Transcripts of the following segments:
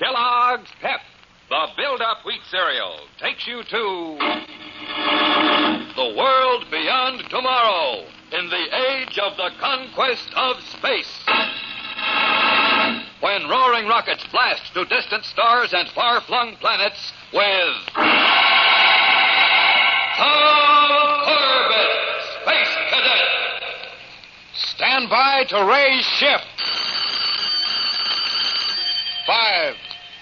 Kellogg's Pep, the build-up wheat cereal, takes you to the world beyond tomorrow in the age of the conquest of space. When roaring rockets blast to distant stars and far-flung planets with Tom Corbett, Space Cadet. Stand by to raise ship. 5,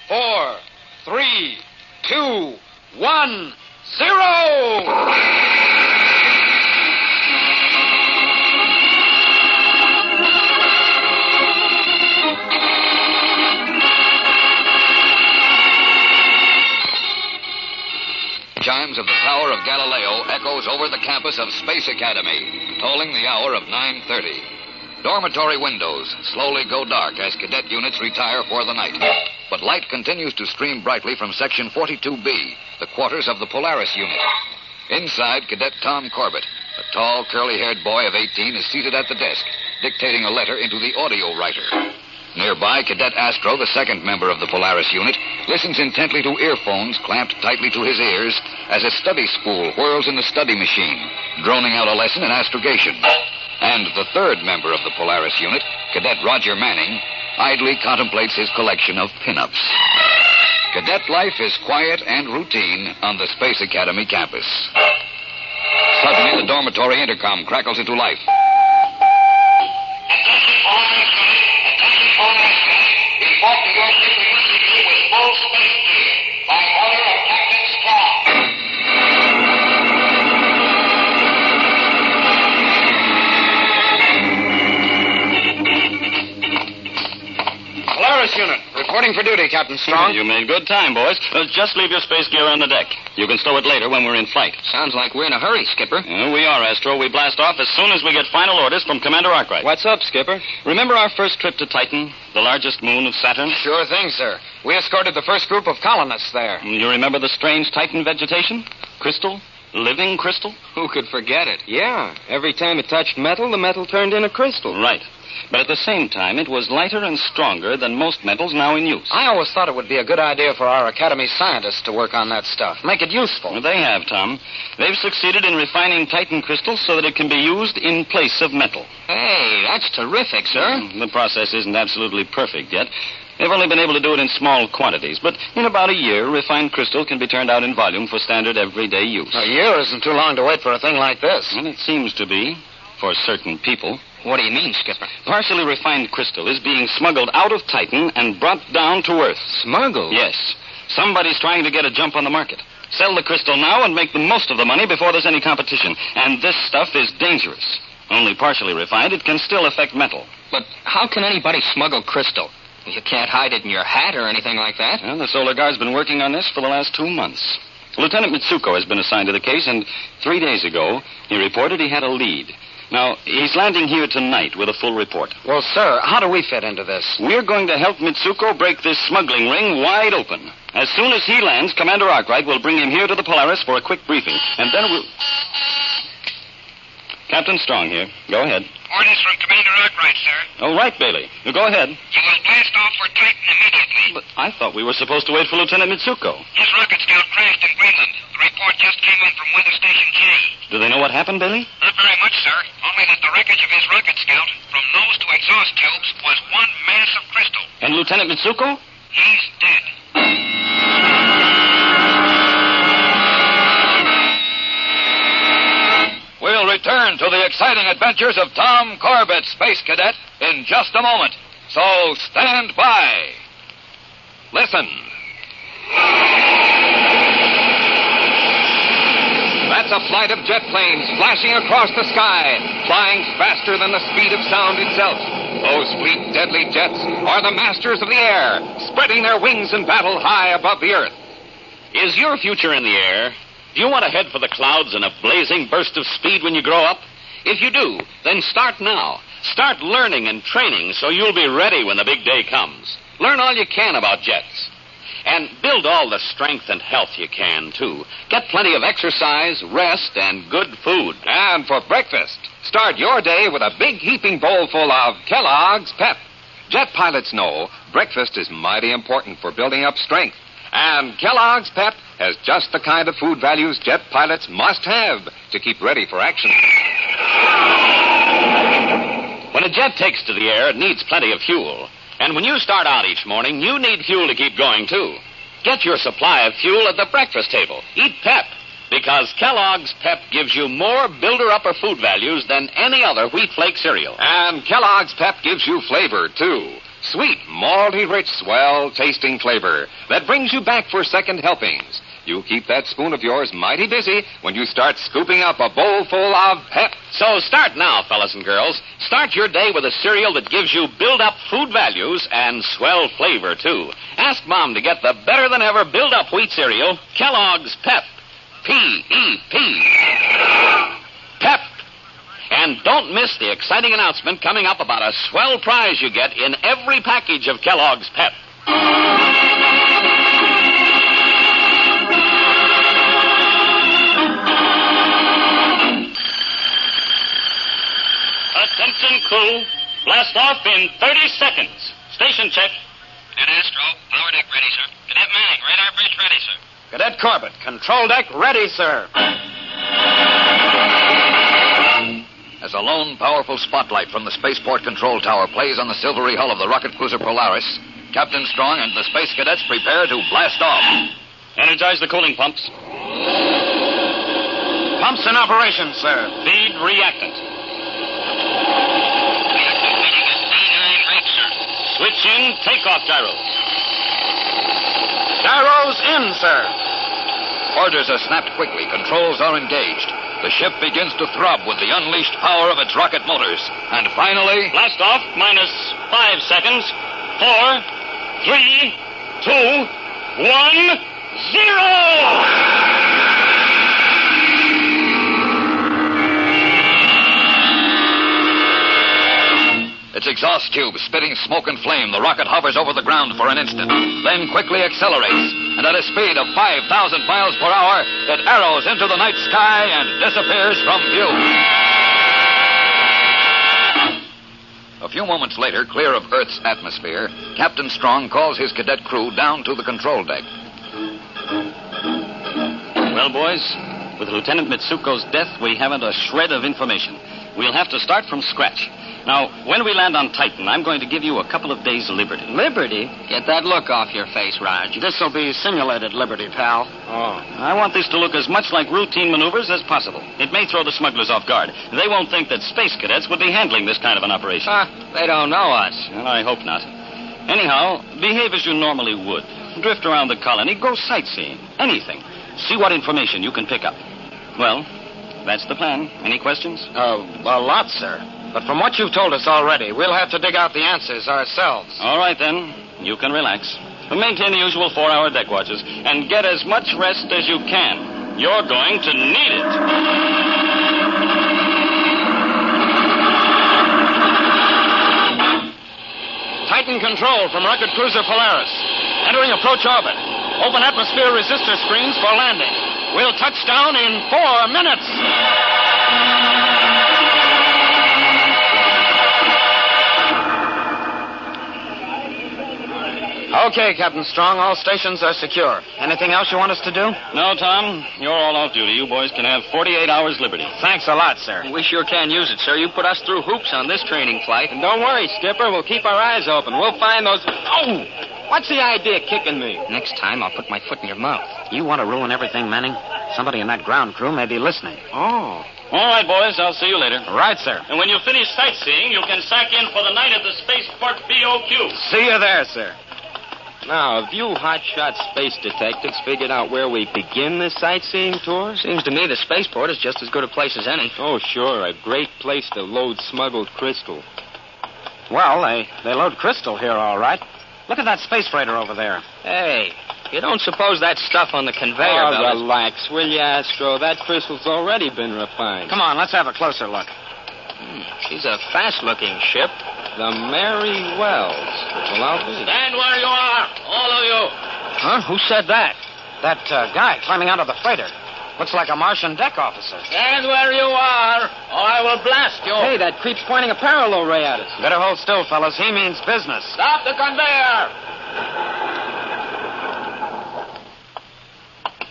4, 3, 2, 1, 0! Chimes of the Tower of Galileo echoes over the campus of Space Academy, tolling the hour of 9:30. Dormitory windows slowly go dark as cadet units retire for the night. But light continues to stream brightly from Section 42B, the quarters of the Polaris unit. Inside, Cadet Tom Corbett, a tall, curly-haired boy of 18, is seated at the desk, dictating a letter into the audio writer. Nearby, Cadet Astro, the second member of the Polaris unit, listens intently to earphones clamped tightly to his ears as a study spool whirls in the study machine, droning out a lesson in astrogation. And the third member of the Polaris unit, Cadet Roger Manning, idly contemplates his collection of pinups. Cadet life is quiet and routine on the Space Academy campus. Suddenly, the dormitory intercom crackles into life. Report to your ship immediately with full space gear by order of Captain Strong. Polaris unit, reporting for duty, Captain Strong. You made good time, boys. Just leave your space gear on the deck. You can stow it later when we're in flight. Sounds like we're in a hurry, Skipper. We are, Astro. We blast off as soon as we get final orders from Commander Arkwright. What's up, Skipper? Remember our first trip to Titan, the largest moon of Saturn? Sure thing, sir. We escorted the first group of colonists there. You remember the strange Titan vegetation? Crystal? Living crystal? Who could forget it? Yeah. Every time it touched metal, the metal turned into crystal. Right. But at the same time, it was lighter and stronger than most metals now in use. I always thought it would be a good idea for our Academy scientists to work on that stuff. Make it useful. Well, they have, Tom. They've succeeded in refining Titan crystal so that it can be used in place of metal. Hey, that's terrific, sir. The process isn't absolutely perfect yet. They've only been able to do it in small quantities, but in about a year, refined crystal can be turned out in volume for standard everyday use. A year isn't too long to wait for a thing like this. Well, it seems to be, for certain people. What do you mean, Skipper? Partially refined crystal is being smuggled out of Titan and brought down to Earth. Smuggled? Yes. Somebody's trying to get a jump on the market. Sell the crystal now and make the most of the money before there's any competition. And this stuff is dangerous. Only partially refined, it can still affect metal. But how can anybody smuggle crystal? You can't hide it in your hat or anything like that. Well, the Solar Guard's been working on this for the last 2 months. Lieutenant Mitsuko has been assigned to the case, and 3 days ago, he reported he had a lead. Now, he's landing here tonight with a full report. Well, sir, how do we fit into this? We're going to help Mitsuko break this smuggling ring wide open. As soon as he lands, Commander Arkwright will bring him here to the Polaris for a quick briefing. And then we'll... Captain Strong here. Go ahead. Orders from Commander Arkwright, sir. Oh, right, Bailey. Go ahead. You will blast off for Titan immediately. But I thought we were supposed to wait for Lieutenant Mitsuko. His rocket scout crashed in Greenland. The report just came in from Weather Station J. Do they know what happened, Bailey? Not very much, sir. Only that the wreckage of his rocket scout, from nose to exhaust tubes, was one mass of crystal. And Lieutenant Mitsuko? He's dead. We'll return to the exciting adventures of Tom Corbett, Space Cadet, in just a moment. So stand by. Listen. That's a flight of jet planes flashing across the sky, flying faster than the speed of sound itself. Those fleet, deadly jets are the masters of the air, spreading their wings in battle high above the earth. Is your future in the air? Do you want to head for the clouds in a blazing burst of speed when you grow up? If you do, then start now. Start learning and training so you'll be ready when the big day comes. Learn all you can about jets. And build all the strength and health you can, too. Get plenty of exercise, rest, and good food. And for breakfast, start your day with a big heaping bowl full of Kellogg's Pep. Jet pilots know breakfast is mighty important for building up strength. And Kellogg's Pep has just the kind of food values jet pilots must have to keep ready for action. When a jet takes to the air, it needs plenty of fuel. And when you start out each morning, you need fuel to keep going, too. Get your supply of fuel at the breakfast table. Eat Pep, because Kellogg's Pep gives you more builder-upper food values than any other wheat flake cereal. And Kellogg's Pep gives you flavor, too. Sweet, malty-rich, swell-tasting flavor that brings you back for second helpings. You keep that spoon of yours mighty busy when you start scooping up a bowl full of Pep. So start now, fellas and girls. Start your day with a cereal that gives you build-up food values and swell flavor, too. Ask Mom to get the better-than-ever build-up wheat cereal, Kellogg's Pep. P-E-P. Pep. And don't miss the exciting announcement coming up about a swell prize you get in every package of Kellogg's Pep. Attention, crew. Blast off in 30 seconds. Station check. Cadet Astro, power deck ready, sir. Cadet Manning, radar bridge ready, sir. Cadet Corbett, control deck ready, sir. As a lone, powerful spotlight from the spaceport control tower plays on the silvery hull of the rocket cruiser Polaris, Captain Strong and the space cadets prepare to blast off. Energize the cooling pumps. Pumps in operation, sir. Feed reactant. Reactor feeding at D9 rate, sir. Switch in takeoff gyros. Gyros in, sir. Orders are snapped quickly. Controls are engaged. The ship begins to throb with the unleashed power of its rocket motors. And finally... Blast off minus 5 seconds. 4, 3, 2, 1, 0! Its exhaust tube spitting smoke and flame, the rocket hovers over the ground for an instant, then quickly accelerates, and at a speed of 5,000 miles per hour, it arrows into the night sky and disappears from view. A few moments later, clear of Earth's atmosphere, Captain Strong calls his cadet crew down to the control deck. Well, boys, with Lieutenant Mitsuko's death, we haven't a shred of information. We'll have to start from scratch. Now, when we land on Titan, I'm going to give you a couple of days' liberty. Liberty? Get that look off your face, Raj. This'll be simulated liberty, pal. Oh. I want this to look as much like routine maneuvers as possible. It may throw the smugglers off guard. They won't think that space cadets would be handling this kind of an operation. They don't know us. Well, I hope not. Anyhow, behave as you normally would. Drift around the colony, go sightseeing, anything. See what information you can pick up. Well, that's the plan. Any questions? A lot, sir. But from what you've told us already, we'll have to dig out the answers ourselves. All right, then. You can relax. Maintain the usual 4-hour deck watches and get as much rest as you can. You're going to need it. Titan control from rocket cruiser Polaris. Entering approach orbit. Open atmosphere resistor screens for landing. We'll touch down in 4 minutes. Okay, Captain Strong, all stations are secure. Anything else you want us to do? No, Tom. You're all off duty. You boys can have 48 hours liberty. Thanks a lot, sir. We sure can use it, sir. You put us through hoops on this training flight. And don't worry, Skipper. We'll keep our eyes open. We'll find those... Oh! What's the idea kicking me? Next time, I'll put my foot in your mouth. You want to ruin everything, Manning? Somebody in that ground crew may be listening. Oh. All right, boys. I'll see you later. Right, sir. And when you finish sightseeing, you can sack in for the night at the spaceport BOQ. See you there, sir. Now, have you hotshot space detectives figured out where we begin this sightseeing tour? Seems to me the spaceport is just as good a place as any. Oh, sure. A great place to load smuggled crystal. Well, they load crystal here, all right. Look at that space freighter over there. Hey, you don't suppose that stuff on the conveyor belt is... relax, will you, Astro? That crystal's already been refined. Come on, let's have a closer look. She's a fast-looking ship. The Mary Wells. Well, I'll be. Stand where you are, all of you. Huh? Who said that? That guy climbing out of the freighter. Looks like a Martian deck officer. Stand where you are, or I will blast you. Hey, that creep's pointing a parallel ray at us. Better hold still, fellas. He means business. Stop the conveyor!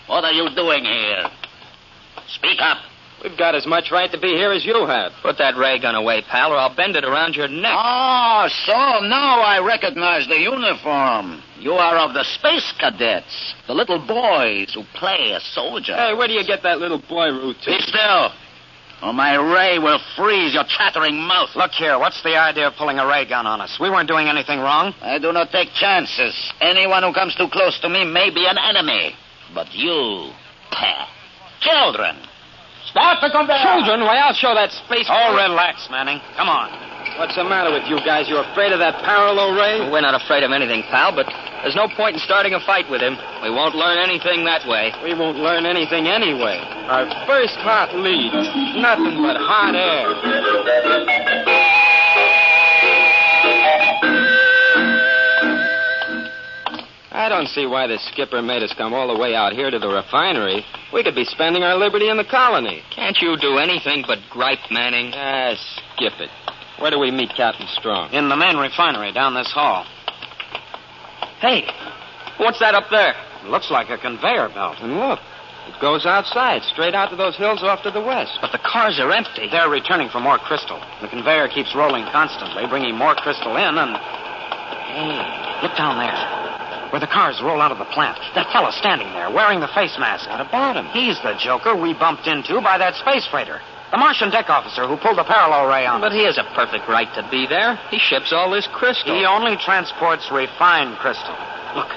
What are you doing here? Speak up. We've got as much right to be here as you have. Put that ray gun away, pal, or I'll bend it around your neck. Oh, so now I recognize the uniform. You are of the Space Cadets, the little boys who play a soldier. Hey, where do you get that little boy routine? Be still, or my ray will freeze your chattering mouth. Look here, what's the idea of pulling a ray gun on us? We weren't doing anything wrong. I do not take chances. Anyone who comes too close to me may be an enemy. But you, children, start the conveyor. Children? Why, I'll show that space... Oh, relax, Manning. Come on. What's the matter with you guys? You afraid of that parallel ray? We're not afraid of anything, pal, but there's no point in starting a fight with him. We won't learn anything that way. We won't learn anything anyway. Our first hot lead. Nothing but hot air. I don't see why the skipper made us come all the way out here to the refinery. We could be spending our liberty in the colony. Can't you do anything but gripe, Manning? Skip it. Where do we meet Captain Strong? In the main refinery down this hall. Hey, what's that up there? Looks like a conveyor belt. And look, it goes outside, straight out to those hills off to the west. But the cars are empty. They're returning for more crystal. The conveyor keeps rolling constantly, bringing more crystal in, and... Hey, look down there. Where the cars roll out of the plant. That fellow standing there, wearing the face mask. What about him? He's the joker we bumped into by that space freighter. The Martian deck officer who pulled the parallel ray on us. But he has a perfect right to be there. He ships all this crystal. He only transports refined crystal. Look,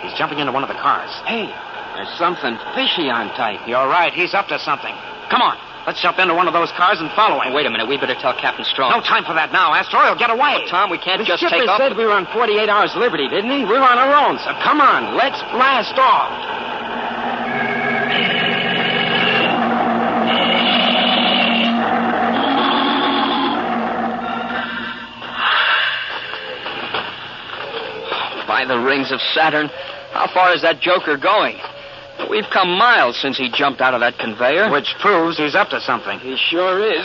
he's jumping into one of the cars. Hey, there's something fishy on tight. You're right, he's up to something. Come on, let's jump into one of those cars and follow him. Wait a minute, we better tell Captain Strong. No time for that now, Astro. He'll get away. But, Tom, we can't just skipper take off. said we were on 48 hours liberty, didn't he? We're on our own, so come on, let's blast off. By the rings of Saturn, how far is that joker going? We've come miles since he jumped out of that conveyor. Which proves he's up to something. He sure is.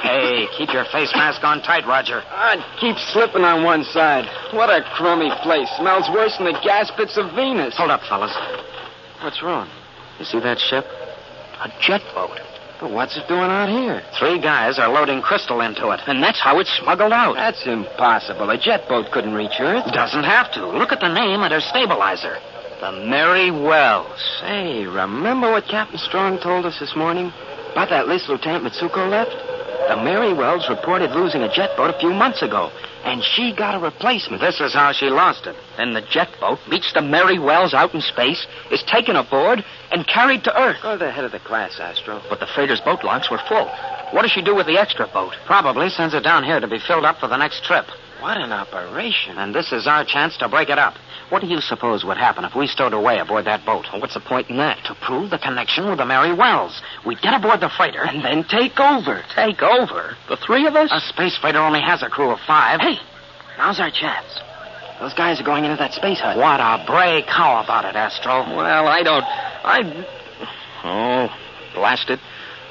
Hey, keep your face mask on tight, Roger. I'd keep slipping on one side. What a crummy place. Smells worse than the gas pits of Venus. Hold up, fellas. What's wrong? You see that ship? A jet boat. But what's it doing out here? 3 guys are loading crystal into it. And that's how it's smuggled out. That's impossible. A jet boat couldn't reach Earth. Doesn't have to. Look at the name of their stabilizer. The Mary Wells. Hey, remember what Captain Strong told us this morning? About that list Lieutenant Mitsuko left? The Mary Wells reported losing a jet boat a few months ago, and she got a replacement. This is how she lost it. Then the jet boat meets the Mary Wells out in space, is taken aboard, and carried to Earth. Go to the head of the class, Astro. But the freighter's boat logs were full. What does she do with the extra boat? Probably sends it down here to be filled up for the next trip. What an operation. And this is our chance to break it up. What do you suppose would happen if we stowed away aboard that boat? Well, what's the point in that? To prove the connection with the Mary Wells. We'd get aboard the freighter And then take over. Take over? The 3 of us? A space freighter only has a crew of 5. Hey, now's our chance. Those guys are going into that space hut. What a break. How about it, Astro? Well, Oh, blast it.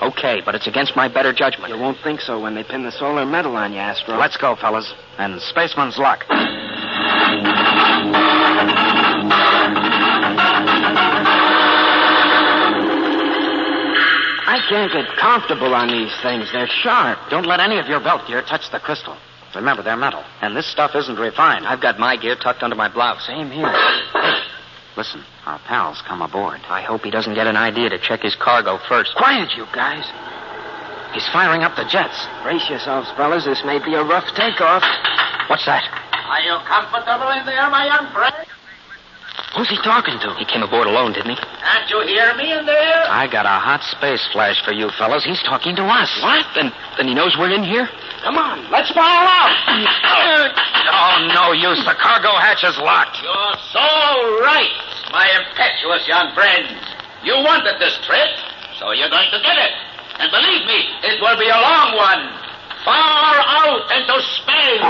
Okay, but it's against my better judgment. You won't think so when they pin the solar medal on you, Astro. Let's go, fellas. And spaceman's luck. I can't get comfortable on these things. They're sharp. Don't let any of your belt gear touch the crystal. Remember, they're metal. And this stuff isn't refined. I've got my gear tucked under my blouse. Same here. Hey, listen. Our pal's come aboard. I hope he doesn't get an idea to check his cargo first. Quiet, you guys. He's firing up the jets. Brace yourselves, fellas. This may be a rough takeoff. What's that? Are you comfortable in there, my young friend? Who's he talking to? He came aboard alone, didn't he? Can't you hear me in there? I got a hot space flash for you fellas. He's talking to us. What? Then he knows we're in here? Come on, let's file out. Oh, no use. The cargo hatch is locked. You're so right, my impetuous young friends. You wanted this trip, so you're going to get it. And believe me, it will be a long one. Far out into space.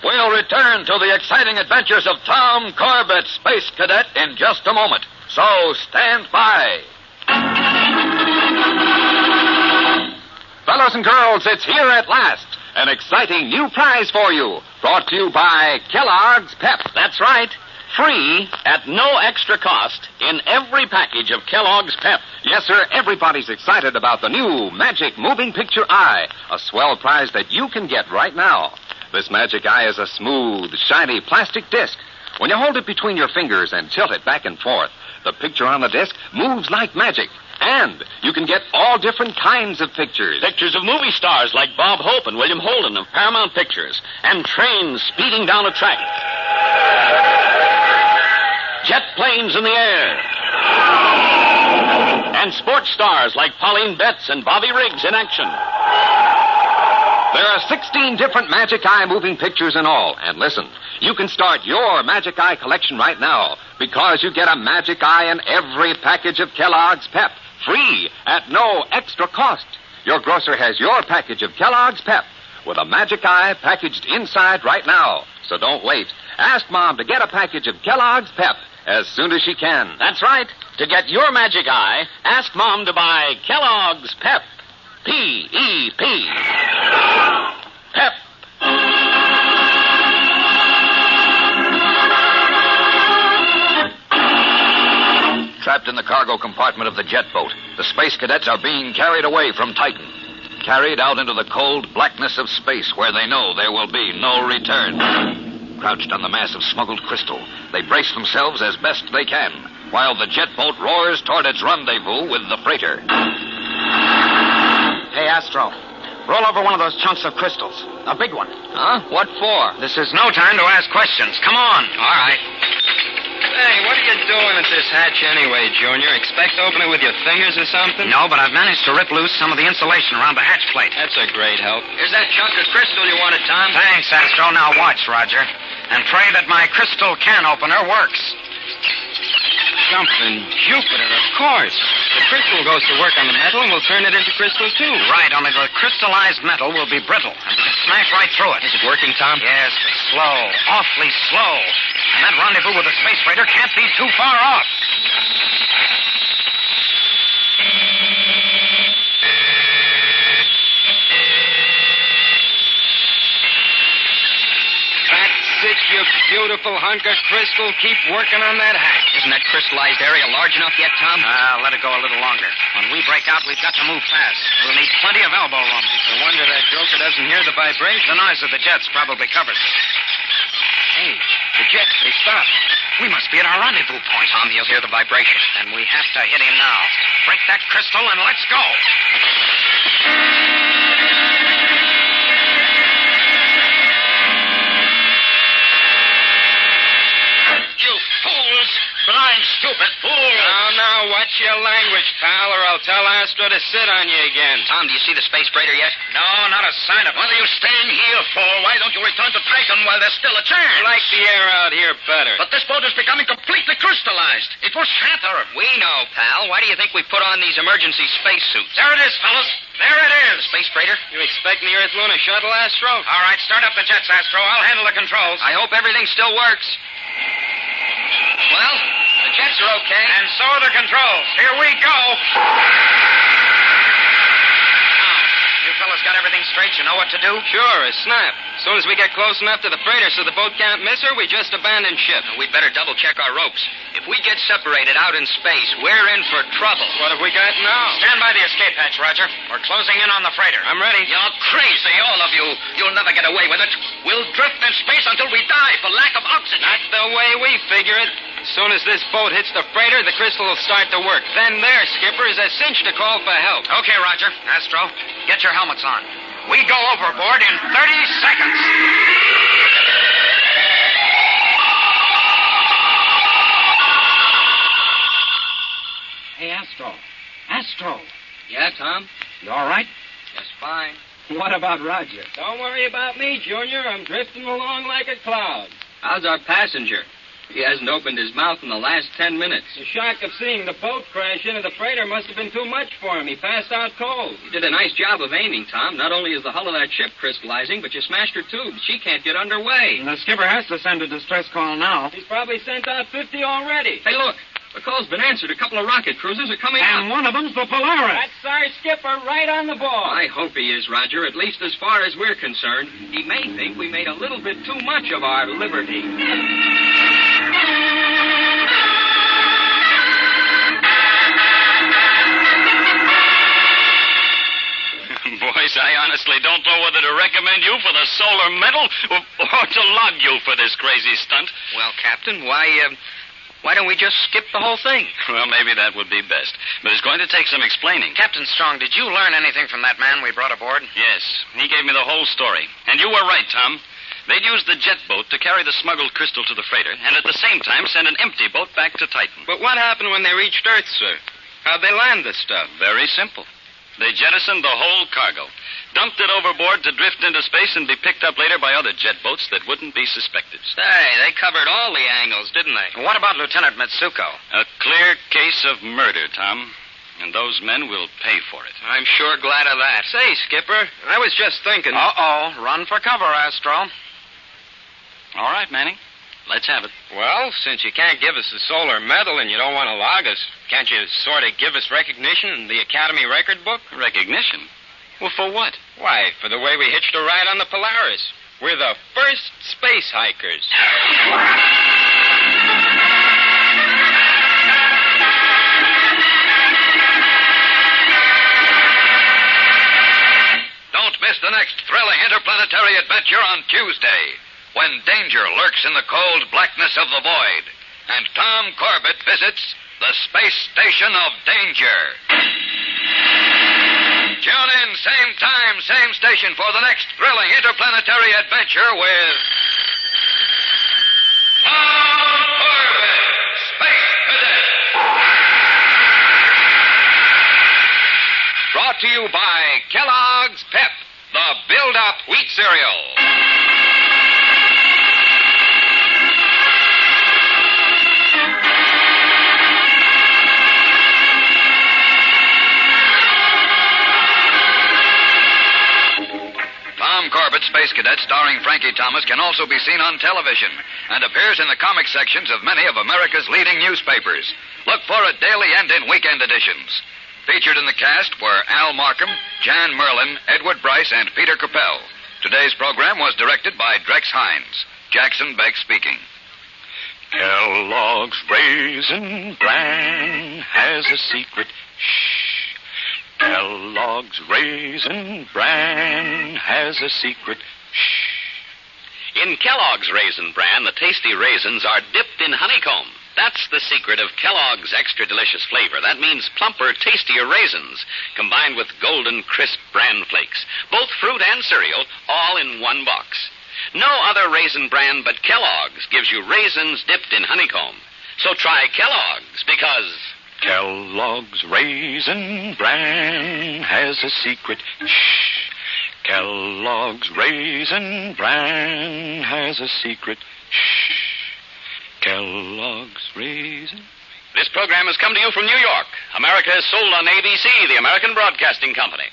We'll return return to the exciting adventures of Tom Corbett, Space Cadet, in just a moment. So stand by. Fellows and girls, it's here at last. An exciting new prize for you. Brought to you by Kellogg's Pep. That's right. Free at no extra cost in every package of Kellogg's Pep. Yes, sir, everybody's excited about the new Magic Moving Picture Eye, a swell prize that you can get right now. This Magic Eye is a smooth, shiny plastic disc. When you hold it between your fingers and tilt it back and forth, the picture on the disc moves like magic. And you can get all different kinds of pictures. Pictures of movie stars like Bob Hope and William Holden of Paramount Pictures, and trains speeding down a track. Jet planes in the air. And sports stars like Pauline Betts and Bobby Riggs in action. There are 16 different Magic Eye moving pictures in all. And listen, you can start your Magic Eye collection right now because you get a Magic Eye in every package of Kellogg's Pep, free at no extra cost. Your grocer has your package of Kellogg's Pep with a Magic Eye packaged inside right now. So don't wait. Ask Mom to get a package of Kellogg's Pep as soon as she can. That's right. To get your Magic Eye, ask Mom to buy Kellogg's Pep. P-E-P. Pep. Trapped in the cargo compartment of the jet boat, the space cadets are being carried away from Titan. Carried out into the cold blackness of space where they know there will be no return. Crouched on the mass of smuggled crystal, they brace themselves as best they can, while the jet boat roars toward its rendezvous with the freighter. Hey, Astro, roll over one of those chunks of crystals. A big one. Huh? What for? This is no time to ask questions. Come on. All right. Hey, what are you doing at this hatch anyway, Junior? Expect to open it with your fingers or something? No, but I've managed to rip loose some of the insulation around the hatch plate. That's a great help. Here's that chunk of crystal you wanted, Tom. Thanks, Astro. Now watch, Roger. And pray that my crystal can opener works. Jumping Jupiter, of course. The crystal goes to work on the metal and we'll turn it into crystal, too. Right, only the crystallized metal will be brittle, and we can smash right through it. Is it working, Tom? Yes, but slow. Awfully slow. And that rendezvous with the space freighter can't be too far off. That's it, you beautiful hunk of crystal. Keep working on that hatch. Isn't that crystallized area large enough yet, Tom? Let it go a little longer. When we break out, we've got to move fast. We'll need plenty of elbow room. No wonder that joker doesn't hear the vibration. The noise of the jets probably covers it. Hey, the jets, they stopped. We must be at our rendezvous point. Tom, he'll hear the vibration. Then we have to hit him now. Break that crystal and let's go. You fools! Blind, stupid fools! Now, watch your language, pal, or I'll tell Astro to sit on you again. Tom, do you see the space freighter yet? No, not a sign of it. What are you staying here for? Why don't you return to Titan while there's still a chance? I like the air out here better. But this boat is becoming completely crystallized. It will shatter. We know, pal. Why do you think we put on these emergency spacesuits? There it is, fellas. There it is. Space freighter? You expecting the Earth Lunar Shuttle, Astro? All right, start up the jets, Astro. I'll handle the controls. I hope everything still works. Well, the jets are okay. And so are the controls. Here we go. Now, you fellas got everything straight? You know what to do? Sure, a snap. As soon as we get close enough to the freighter so the boat can't miss her, we just abandon ship. We'd better double-check our ropes. If we get separated out in space, we're in for trouble. What have we got now? Stand by the escape hatch, Roger. We're closing in on the freighter. I'm ready. You're crazy, all of you. You'll never get away with it. We'll drift in space until we die for lack of oxygen. Not the way we figure it. As soon as this boat hits the freighter, the crystal will start to work. Then there, Skipper, is a cinch to call for help. Okay, Roger. Astro, get your helmets on. We go overboard in 30 seconds. Hey, Astro. Astro. Yeah, Tom? You all right? Just fine. What about Roger? Don't worry about me, Junior. I'm drifting along like a cloud. How's our passenger? He hasn't opened his mouth in the last 10 minutes. The shock of seeing the boat crash into the freighter must have been too much for him. He passed out cold. You did a nice job of aiming, Tom. Not only is the hull of that ship crystallizing, but you smashed her tube. She can't get underway. And the skipper has to send a distress call now. He's probably sent out 50 already. Hey, look. The call's been answered. A couple of rocket cruisers are coming out. And one of them's the Polaris. That's our skipper right on the ball. I hope he is, Roger, at least as far as we're concerned. He may think we made a little bit too much of our liberty. Boys, I honestly don't know whether to recommend you for the solar medal or to log you for this crazy stunt. Well, Captain, why don't we just skip the whole thing? Well, maybe that would be best. But it's going to take some explaining. Captain Strong, did you learn anything from that man we brought aboard? Yes. He gave me the whole story. And you were right, Tom. They'd used the jet boat to carry the smuggled crystal to the freighter, and at the same time send an empty boat back to Titan. But what happened when they reached Earth, sir? How'd they land the stuff? Very simple. They jettisoned the whole cargo, dumped it overboard to drift into space and be picked up later by other jet boats that wouldn't be suspected. Say, they covered all the angles, didn't they? What about Lieutenant Mitsuko? A clear case of murder, Tom. And those men will pay for it. I'm sure glad of that. Say, Skipper, I was just thinking... Uh-oh. Run for cover, Astro. All right, Manning. Let's have it. Well, since you can't give us the solar medal and you don't want to log us, can't you sort of give us recognition in the Academy record book? Recognition? Well, for what? Why, for the way we hitched a ride on the Polaris. We're the first space hikers. Don't miss the next thrilling interplanetary adventure on Tuesday, when danger lurks in the cold blackness of the void, and Tom Corbett visits the space station of danger. Tune in, same time, same station for the next thrilling interplanetary adventure with Tom Corbett, Space Cadet. Brought to you by Kellogg's Pep, the build-up wheat cereal. Tom Corbett, Space Cadet, starring Frankie Thomas, can also be seen on television and appears in the comic sections of many of America's leading newspapers. Look for it daily and in weekend editions. Featured in the cast were Al Markham, Jan Merlin, Edward Bryce, and Peter Capell. Today's program was directed by Drex Hines. Jackson Beck speaking. Kellogg's Raisin Bran has a secret. Shh. Kellogg's Raisin Bran has a secret. Shh. In Kellogg's Raisin Bran, the tasty raisins are dipped in honeycomb. That's the secret of Kellogg's extra delicious flavor. That means plumper, tastier raisins, combined with golden, crisp bran flakes. Both fruit and cereal, all in one box. No other raisin brand but Kellogg's gives you raisins dipped in honeycomb. So try Kellogg's, because... Kellogg's Raisin Bran has a secret. Shh. Kellogg's Raisin Bran has a secret. Shh. Kellogg's Raisin. This program has come to you from New York. America is sold on ABC, the American Broadcasting Company.